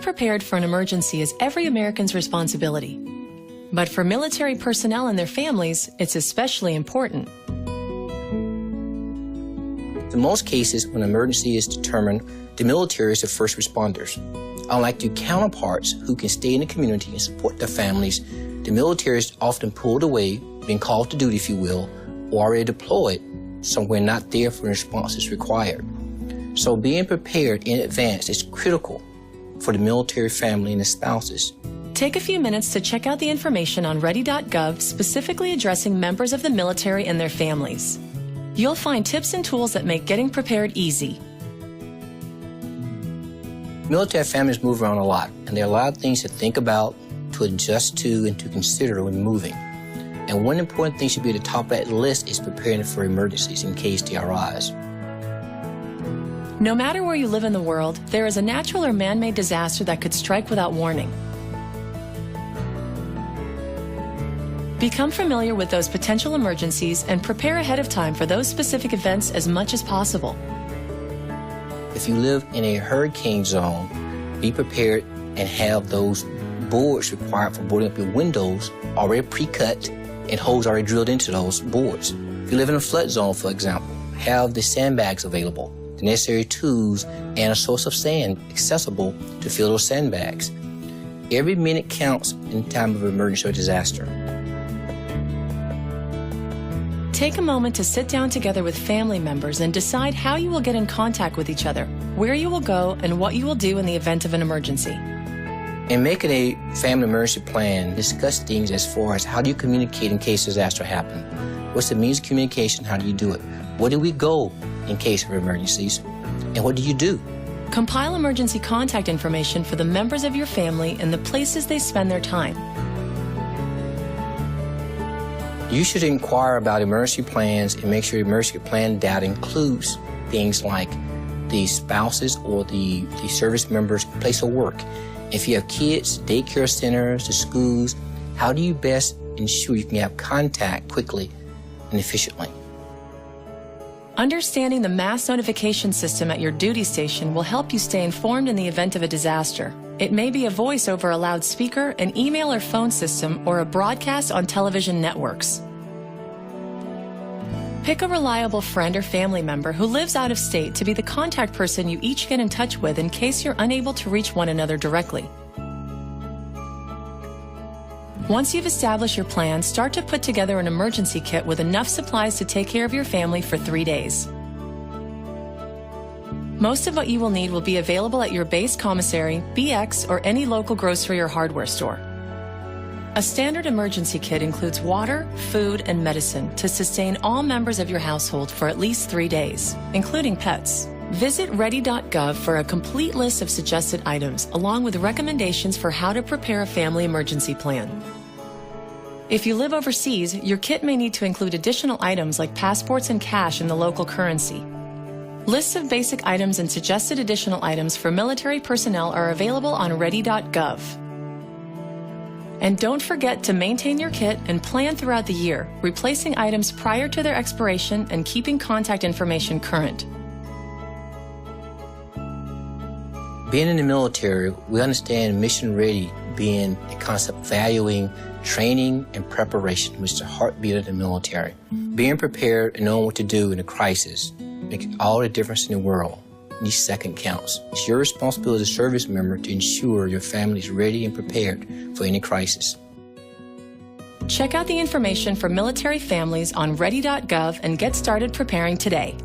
prepared for an emergency is every American's responsibility. But for military personnel and their families, it's especially important. In most cases, when an emergency is determined, the military is the first responders. Unlike their counterparts who can stay in the community and support their families, the military is often pulled away, being called to duty, if you will, or already deployed somewhere not there for responses required. So being prepared in advance is critical for the military family and the spouses. Take a few minutes to check out the information on ready.gov specifically addressing members of the military and their families. You'll find tips and tools that make getting prepared easy. Military families move around a lot, and there are a lot of things to think about, to adjust to, and to consider when moving. And one important thing should be at the top of that list is preparing for emergencies in case they arise. No matter where you live in the world, there is a natural or man-made disaster that could strike without warning. Become familiar with those potential emergencies and prepare ahead of time for those specific events as much as possible. If you live in a hurricane zone, be prepared and have those boards required for boarding up your windows already pre-cut and holes already drilled into those boards. If you live in a flood zone, for example, have the sandbags available, the necessary tools, and a source of sand accessible to fill those sandbags. Every minute counts in time of emergency or disaster. Take a moment to sit down together with family members and decide how you will get in contact with each other, where you will go, and what you will do in the event of an emergency. In making a family emergency plan, discuss things as far as how do you communicate in case disaster happens? What's the means of communication? How do you do it? Where do we go in case of emergencies? And what do you do? Compile emergency contact information for the members of your family and the places they spend their time. You should inquire about emergency plans and make sure emergency plan data includes things like the spouses or the service members' place of work. If you have kids, daycare centers, the schools, how do you best ensure you can have contact quickly and efficiently? Understanding the mass notification system at your duty station will help you stay informed in the event of a disaster. It may be a voice over a loudspeaker, an email or phone system, or a broadcast on television networks. Pick a reliable friend or family member who lives out of state to be the contact person you each get in touch with in case you're unable to reach one another directly. Once you've established your plan, start to put together an emergency kit with enough supplies to take care of your family for 3 days. Most of what you will need will be available at your base commissary, BX, or any local grocery or hardware store. A standard emergency kit includes water, food, and medicine to sustain all members of your household for at least 3 days, including pets. Visit ready.gov for a complete list of suggested items, along with recommendations for how to prepare a family emergency plan. If you live overseas, your kit may need to include additional items like passports and cash in the local currency. Lists of basic items and suggested additional items for military personnel are available on ready.gov. And don't forget to maintain your kit and plan throughout the year, replacing items prior to their expiration and keeping contact information current. Being in the military, we understand mission ready being a concept valuing training and preparation, which is the heartbeat of the military. Being prepared and knowing what to do in a crisis makes all the difference in the world. Each second counts. It's your responsibility as a service member to ensure your family is ready and prepared for any crisis. Check out the information for military families on ready.gov and get started preparing today.